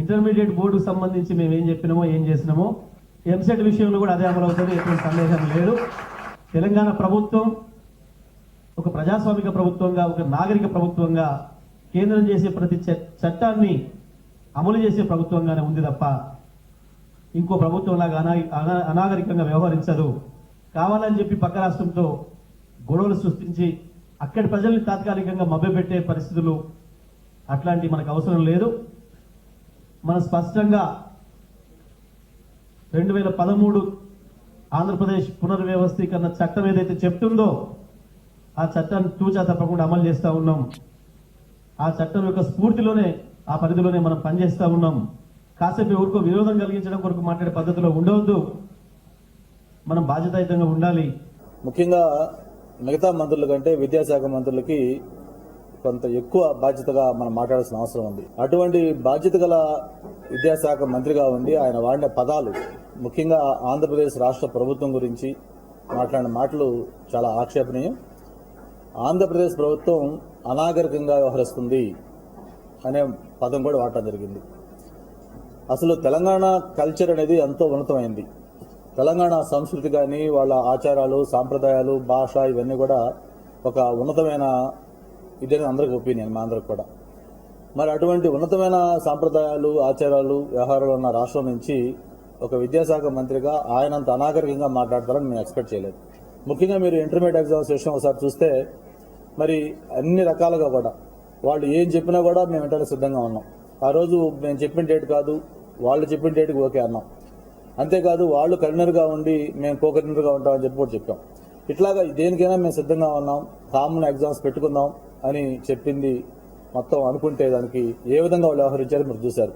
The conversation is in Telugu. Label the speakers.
Speaker 1: ఇంటర్మీడియట్ బోర్డుకు సంబంధించి మేము ఏం చెప్పినామో ఏం చేసినామో ఎంసెట్ విషయంలో కూడా అదే అమలు అవుతుంది, ఎటువంటి సందేహం లేదు. తెలంగాణ ప్రభుత్వం ఒక ప్రజాస్వామిక ప్రభుత్వంగా, ఒక నాగరిక ప్రభుత్వంగా కేంద్రం చేసే ప్రతి చట్టాన్ని అమలు చేసే ప్రభుత్వంగానే ఉంది తప్ప ఇంకో ప్రభుత్వంలాగా అనాగరికంగా వ్యవహరించదు. కావాలని చెప్పి పక్క రాష్ట్రంతో గొడవలు సృష్టించి అక్కడి ప్రజల్ని తాత్కాలికంగా మభ్యపెట్టే పరిస్థితులు అట్లాంటి మనకు అవసరం లేదు. మన స్పష్టంగా 2013 ఆంధ్రప్రదేశ్ పునర్వ్యవస్థీకరణ చట్టం ఏదైతే చెప్తుందో ఆ చట్టాన్ని తూచా తప్పకుండా అమలు చేస్తూ ఉన్నాం. ఆ చట్టం యొక్క స్ఫూర్తిలోనే, ఆ పరిధిలోనే మనం పనిచేస్తూ ఉన్నాం. కాసేపు ఎవరికో విరోధం కలిగించడం కొరకు మాట్లాడే పద్ధతిలో ఉండవద్దు. మనం బాధ్యతాయుతంగా ఉండాలి.
Speaker 2: ముఖ్యంగా మిగతా మంత్రుల కంటే విద్యాశాఖ మంత్రులకి కొంత ఎక్కువ బాధ్యతగా మనం మాట్లాడాల్సిన అవసరం ఉంది. అటువంటి బాధ్యత గల విద్యాశాఖ మంత్రిగా ఉండి ఆయన వాడిన పదాలు, ముఖ్యంగా ఆంధ్రప్రదేశ్ రాష్ట్ర ప్రభుత్వం గురించి మాట్లాడిన మాటలు చాలా ఆక్షేపణీయం. ఆంధ్రప్రదేశ్ ప్రభుత్వం అనాగరికంగా వ్యవహరిస్తుంది అనే పదం కూడా వాడటం జరిగింది. అసలు తెలంగాణ కల్చర్ అనేది ఎంతో ఉన్నతమైంది. తెలంగాణ సంస్కృతి కానీ, వాళ్ళ ఆచారాలు, సాంప్రదాయాలు, భాష ఇవన్నీ కూడా ఒక ఉన్నతమైన ఇదని అందరికి ఒపీనియన్, మా అందరికి కూడా. మరి అటువంటి ఉన్నతమైన సాంప్రదాయాలు, ఆచారాలు, వ్యవహారాలు ఉన్న రాష్ట్రం నుంచి ఒక విద్యాశాఖ మంత్రిగా ఆయనంత అనాగరికంగా మాట్లాడతారని మేము ఎక్స్పెక్ట్ చేయలేదు. ముఖ్యంగా మీరు ఇంటర్మీడియట్ ఎగ్జామ్స్ విషయం ఒకసారి చూస్తే మరి అన్ని రకాలుగా కూడా వాళ్ళు ఏం చెప్పినా కూడా మేము వింటానికి సిద్ధంగా ఉన్నాం. ఆ రోజు మేము చెప్పిన డేట్ కాదు, వాళ్ళు చెప్పిన డేట్కి ఓకే అన్నాం. అంతేకాదు వాళ్ళు కన్వీనర్గా ఉండి మేము కో కన్వీనర్గా ఉంటామని చెప్పి కూడా చెప్పాం. ఇట్లాగా దేనికైనా మేము సిద్ధంగా ఉన్నాం, కామన్ ఎగ్జామ్స్ పెట్టుకుందాం అని చెప్పింది మొత్తం అనుకుంటే దానికి ఏ విధంగా వాళ్ళు వ్యవహరించారో మీరు చూశారు.